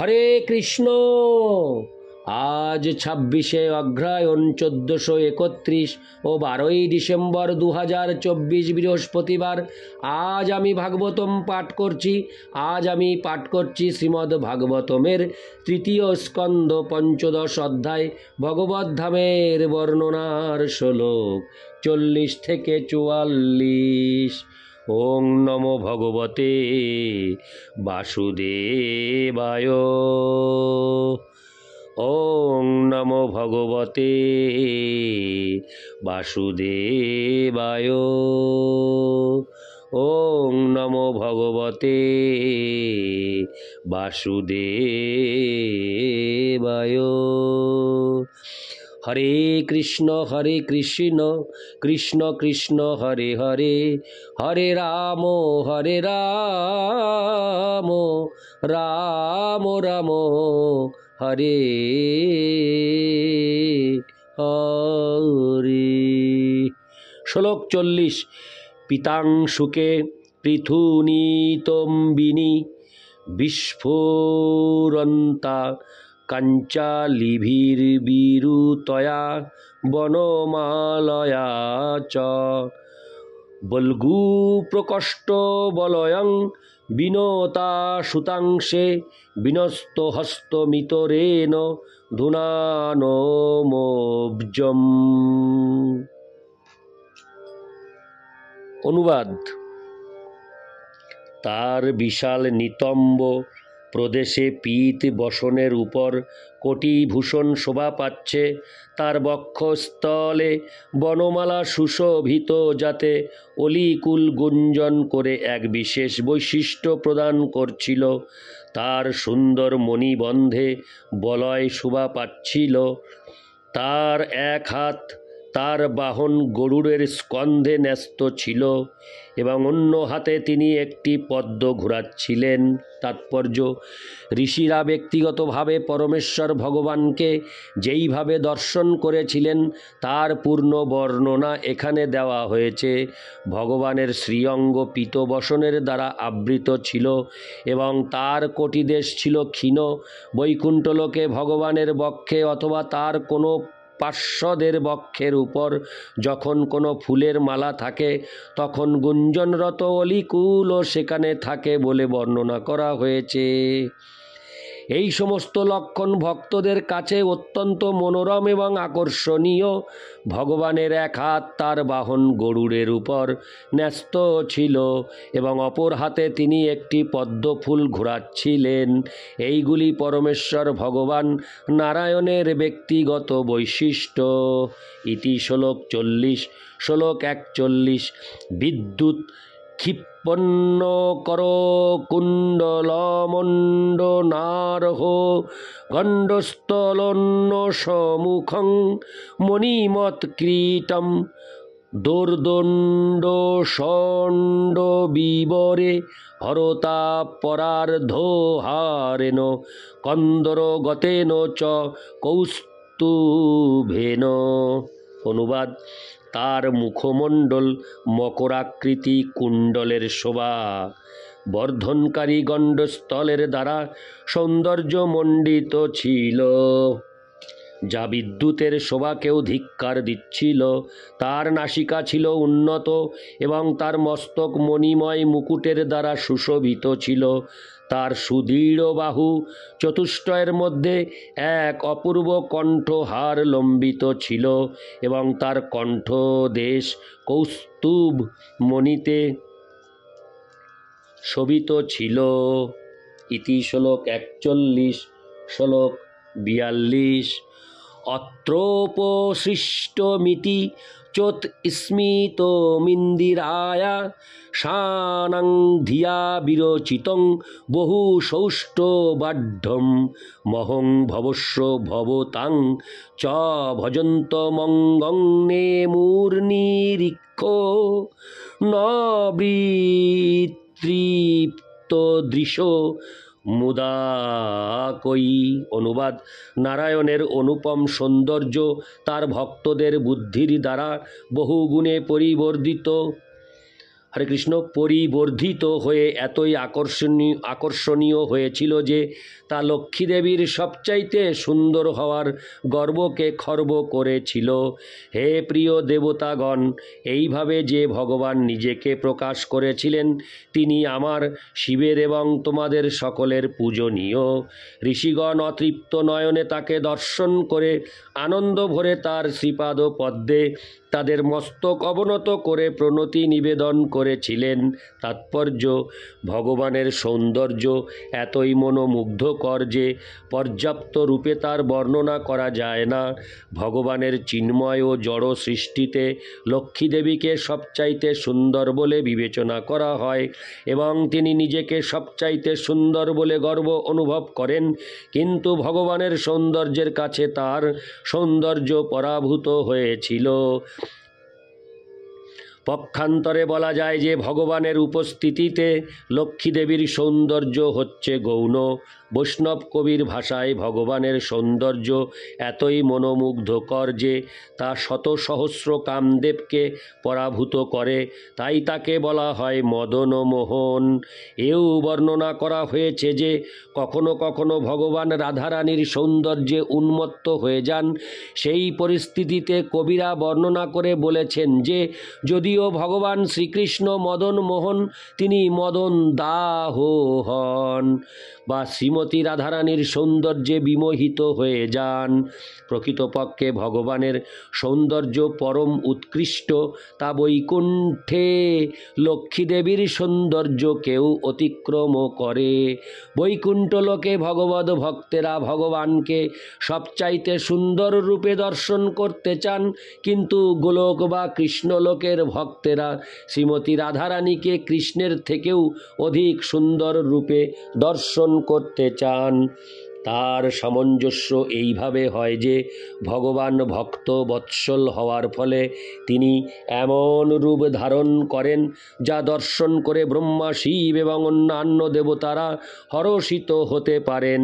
হরে কৃষ্ণ। আজ 26শে অগ্রহায়ণ 1431 ও 12ই ডিসেম্বর 2024 বৃহস্পতিবার। আজ আমি ভাগবতম পাঠ করছি। শ্রীমদ্ ভাগবতমের তৃতীয় স্কন্ধ 15 অধ্যায় ভগবত ধামের বর্ণনার শ্লোক 40 থেকে 44। ওং নমো ভগবতে বাসুদেবায়। ওং নমো ভগবতে বাসুদেবায়। ওং নমো ভগবতে বাসুদেবায়। হরে কৃষ্ণ কৃষ্ণ কৃষ্ণ হরে হরে, হরে রাম রাম রাম হরে হরে। শ্লোক 40। পিতাংশুকে পৃথুনীতম্বিনী বিস্ফুরন্তা কাঞ্চালিভির্বিরুতয়া বনমালয়া চ বল্গুপ্রকষ্ট বলয়ং বিনোতা সুতাংশে বিনস্ত হস্তমিতরেণ ধুনানোমোবজম। অনুবাদ। তার বিশাল নিতম্ব প্রদেশে পীত বসনের উপর কোটিভূষণ শোভা পাচ্ছে। তার বক্ষস্থলে বনমালা সুশোভিত, যাতে অলিকুল গুঞ্জন করে এক বিশেষ বৈশিষ্ট্য প্রদান করছিল। তার সুন্দর মণিবন্ধে বলয় শোভা পাচ্ছিল। তার এক হাত তার বাহন গরুড়ের স্কন্ধে ন্যস্ত ছিল এবং অন্য হাতে তিনি একটি পদ্ম ঘোরাচ্ছিলেন। তাৎপর্য: ঋষিরা ব্যক্তিগতভাবে পরমেশ্বর ভগবানকে যেইভাবে দর্শন করেছিলেন তার পূর্ণ বর্ণনা এখানে দেওয়া হয়েছে। ভগবানের শ্রীঅঙ্গ পীতবসনের দ্বারা আবৃত ছিল এবং তার কোটিদেশ ছিল ক্ষীণ। বৈকুণ্ঠলোকে ভগবানের বক্ষে অথবা তার কোনো পার্শ্বদের বক্ষের উপর যখন কোনো ফুলের মালা থাকে, তখন গুঞ্জনরত অলিকুলও সেখানে থাকে বলে বর্ণনা করা হয়েছে। এই সমস্ত লক্ষণ ভক্তদের কাছে অত্যন্ত মনোরম এবং আকর্ষণীয়। ভগবানের এক হাত তার বাহন গরুড়ের উপর ন্যস্ত ছিল এবং অপর হাতে তিনি একটি পদ্মফুল ঘোরাচ্ছিলেন। এইগুলি পরমেশ্বর ভগবান নারায়ণের ব্যক্তিগত বৈশিষ্ট্য। ইতি শ্লোক 40। শ্লোক 41। বিদ্যুৎ ক্ষিপন্ন কর কুণ্ডলমণ্ডনারহ গণ্ডস্থলন্য সমুখং মণিমৎক্রীটম দোর্দণ্ড ষণ্ড বিবরে হরতা পরার্ধহারেণ কন্দর গতেন চ কৌস্তুভেন। অনুবাদ। তার মুখমণ্ডল মকরাকৃতি কুণ্ডলের শোভা বর্ধনকারী গণ্ডস্থলের দ্বারা সৌন্দর্যমণ্ডিত ছিল, যা বিদ্যুতের শোভাকেও ধিক্কার দিচ্ছিল। তার নাসিকা ছিল উন্নত এবং তার মস্তক মণিময় মুকুটের দ্বারা সুশোভিত ছিল। তার সুদৃঢ় বাহু চতুষ্টয়ের মধ্যে এক অপূর্ব কণ্ঠহার লম্বিত ছিল এবং তার কণ্ঠদেশ কৌস্তুভ মণিতে শোভিত ছিল। ইতি শ্লোক 41। শ্লোক 42। অত্রোপসৃষ্টমিতি চোৎ স্মিতমিন্দিরায়া শানাং ধিয়া বিরচিতং বহু সৌষ্ঠবাঢ্যম মহং ভবস্য ভবতাং চ ভজন্তমঙ্গং নেমূর্নিরিক্ষ ন বৃত্তৃপ্ত দৃশো মুদাকই। অনুবাদ। নারায়ণের অনুপম সৌন্দর্য তার ভক্তদের বুদ্ধির দ্বারা বহুগুণে পরিবর্ধিত হরে কৃষ্ণ পরিবর্ধিত হয়ে এতই আকর্ষণীয় হয়েছিল যে তা লক্ষ্মীদেবীর সবচাইতে সুন্দর হওয়ার গর্বকে খর্ব করেছিল। হে প্রিয় দেবতাগণ, এইভাবে যে ভগবান নিজেকে প্রকাশ করেছিলেন তিনি আমার, শিবের এবং তোমাদের সকলের পূজনীয়। ঋষিগণ অতৃপ্ত নয়নে তাকে দর্শন করে আনন্দ ভরে তার শ্রীপাদ পদ্মে তাদের মস্তক অবনত করে প্রণতি নিবেদন করেছিলেন। তাৎপর্য: ভগবানের সৌন্দর্য এতই মনোমুগ্ধকর যে পর্যাপ্ত রূপে তার বর্ণনা করা যায় না। ভগবানের চিন্ময় ও জড় সৃষ্টিতে লক্ষ্মীদেবীকে সবচাইতে সুন্দর বলে বিবেচনা করা হয় এবং তিনি নিজেকে সবচাইতে সুন্দর বলে গর্ব অনুভব করেন, কিন্তু ভগবানের সৌন্দর্যের কাছে তার সৌন্দর্য পরাভূত হয়েছিল। পক্ষান্তরে বলা যায় যে ভগবানের উপস্থিতিতে লক্ষ্মীদেবীর সৌন্দর্য হচ্ছে গৌণ। বৈষ্ণব কবির ভাষায় ভগবানের সৌন্দর্য এতই মনোমুগ্ধকর যে তা শত সহস্র কামদেবকে পরাভূত করে, তাই তাকে বলা হয় মদন মোহন। এও বর্ণনা করা হয়েছে যে কখনো কখনো ভগবান রাধারানীর সৌন্দর্যে উন্মত্ত হয়ে যান। সেই পরিস্থিতিতে কবিরা বর্ণনা করে বলেছেন যে যদিও ভগবান শ্রীকৃষ্ণ মদন মোহন, তিনি মদন দাহ হন বা শ্রীমতী রাধারানীর সৌন্দর্যে বিমোহিত হয়ে যান। প্রকৃতপক্ষে ভগবানের সৌন্দর্য পরম উৎকৃষ্ট, তা বৈকুণ্ঠে লক্ষ্মীদেবীর সৌন্দর্যকেও অতিক্রম করে। বৈকুণ্ঠ লোকে ভগবদ ভক্তেরা ভগবানকে সবচাইতে সুন্দর রূপে দর্শন করতে চান, কিন্তু গোলক বা কৃষ্ণলোকের ভক্তেরা শ্রীমতী রাধারানীকে কৃষ্ণের থেকেও অধিক সুন্দর রূপে দর্শন করতে চান। তার সামঞ্জস্য এইভাবে হয় যে ভগবান ভক্ত বৎসল হওয়ার ফলে তিনি এমন রূপ ধারণ করেন যা দর্শন করে ব্রহ্মা, শিব এবং অন্যান্য দেবতারা হর্ষিত হতে পারেন।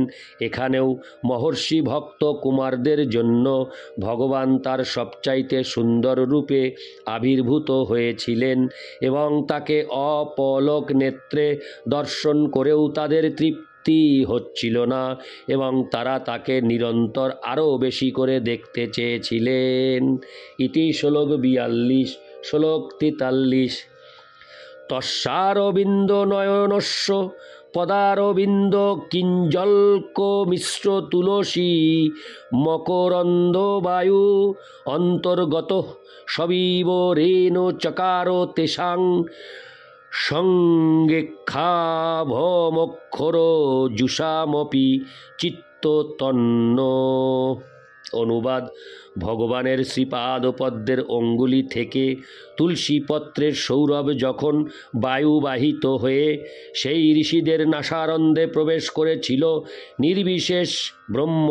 এখানেও মহর্ষি ভক্ত কুমারদের জন্য ভগবান তার সবচাইতে সুন্দর রূপে আবির্ভূত হয়েছিলেন এবং তাকে অপলক নেত্রে দর্শন করেও তাদের তৃপ্তি হচ্ছিল না এবং তারা তাকে নিরন্তর আরও বেশি করে দেখতে চেয়েছিলেন। ইতি শ্লোক 42। শ্লোক 43। তস্যারবিন্দ নয়নস্য পদারবিন্দ কিঞ্জল্ক মিশ্র তুলসী মকরন্দ বায়ু অন্তর্গত সবিবরেণ চকার তেষাং সংজ্ঞাভমক্ষর জুষামপি চিত্ততন্ন। অনুবাদ: ভগবানের শ্রীপাদপদ্মের অঙ্গুলি থেকে তুলসী পত্রের সৌরভ যখন বায়ুবাহিত হয়ে সেই ঋষিদের নাসারন্ধ্রে প্রবেশ করেছিল, নির্বিশেষ ব্রহ্ম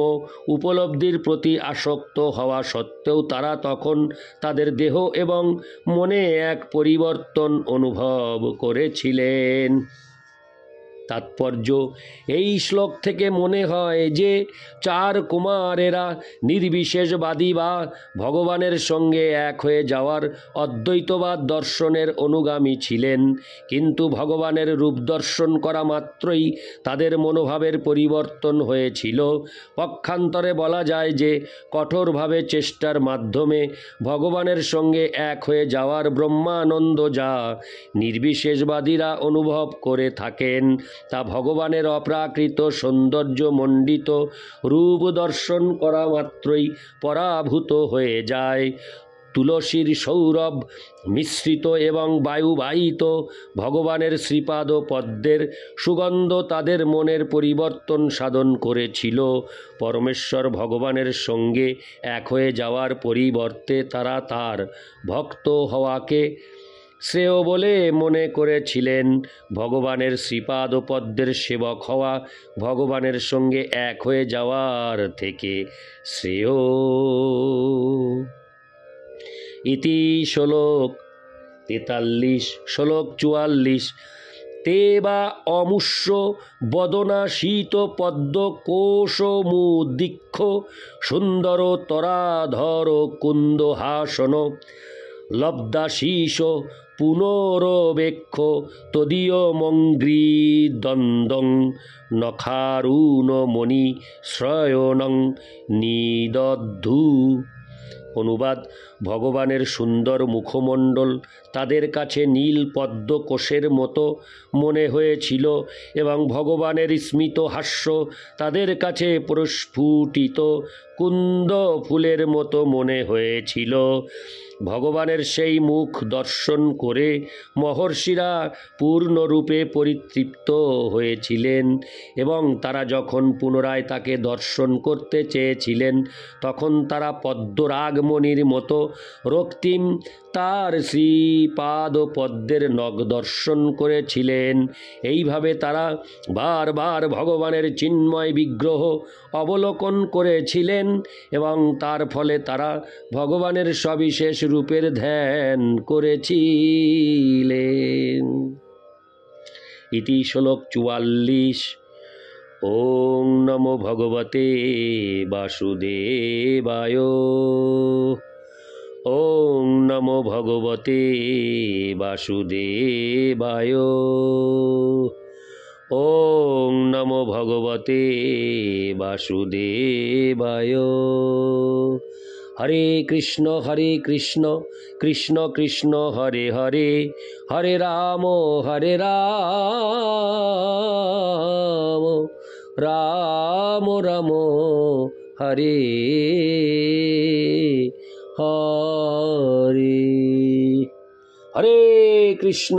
উপলব্ধির প্রতি আসক্ত হওয়া সত্ত্বেও তারা তখন তাদের দেহ এবং মনে এক পরিবর্তন অনুভব করেছিলেন। তাৎপর্য: এই শ্লোক থেকে মনে হয় যে চার কুমারেরা নির্বিশেষবাদী বা ভগবানের সঙ্গে এক হয়ে যাওয়ার অদ্বৈতবাদ দর্শনের অনুগামী ছিলেন, কিন্তু ভগবানের রূপ দর্শন করা মাত্রই তাদের মনোভাবের পরিবর্তন হয়েছিল। পক্ষান্তরে বলা যায় যে কঠোরভাবে চেষ্টার মাধ্যমে ভগবানের সঙ্গে এক হয়ে যাওয়ার ব্রহ্মানন্দ যা নির্বিশেষবাদীরা অনুভব করে থাকেন তা ভগবানের অপ্রাকৃত সৌন্দর্যমণ্ডিত রূপ দর্শন করা মাত্রই পরাভূত হয়ে যায়। তুলসীর সৌরভ মিশ্রিত এবং বায়ুবাহিত ভগবানের শ্রীপাদ পদ্মের সুগন্ধ তাদের মনের পরিবর্তন সাধন করেছিল। পরমেশ্বর ভগবানের সঙ্গে এক হয়ে যাওয়ার পরিবর্তে তারা তার ভক্ত হওয়াকে শ্রেয় বলে মনে করেছিলেন। ভগবানের শ্রীপাদ পদ্মের সেবক হওয়া ভগবানের সঙ্গে এক হয়ে যাওয়ার থেকে শ্রেয়। ইতি শ্লোক 43। শ্লোক 44। তে বা অমুষ্য বদনা শীত পদ্ম কোশমুদীক্ষ সুন্দর তরাধর কুন্দহাসন লব্ধাশীষ পুনরবেক্ষ তদীয় মঙ্গ্রীদ্বন্দ্বং নখারুণ মণি শ্রয়ণং নিদদ্ধু। অনুবাদ: ভগবানের সুন্দর মুখমণ্ডল তাদের কাছে নীল পদ্ম কোষের মতো মনে হয়েছিল এবং ভগবানের স্মিত হাস্য তাদের কাছে প্রস্ফুটিত কুন্দ ফুলের মতো মনে হয়েছিল। ভগবানের সেই মুখ দর্শন করে মহর্ষিরা পূর্ণরূপে পরিতৃপ্ত হয়েছিলেন এবং তারা যখন পুনরায় তাকে দর্শন করতে চেয়েছিলেন তখন তারা পদ্মরাগমণির মতো রক্তিম তার শ্রীপাদ পদ্মের নখ দর্শন করেছিলেন। এইভাবে তারা বারবার ভগবানের চিন্ময় বিগ্রহ অবলোকন করেছিলেন এবং তার ফলে তারা ভগবানের সবিশেষ রূপের ধ্যান করেছিলেন। ইতি শ্লোক 44। ওং নমো ভগবতে বাসুদেবায়। ওং নমো ভগবতে বাসুদেবায়। ওং নমো ভগবতে বাসুদেবায়। হরে কৃষ্ণ কৃষ্ণ কৃষ্ণ হরে হরে, হরে রাম রাম রাম হরে হরে। হরে কৃষ্ণ।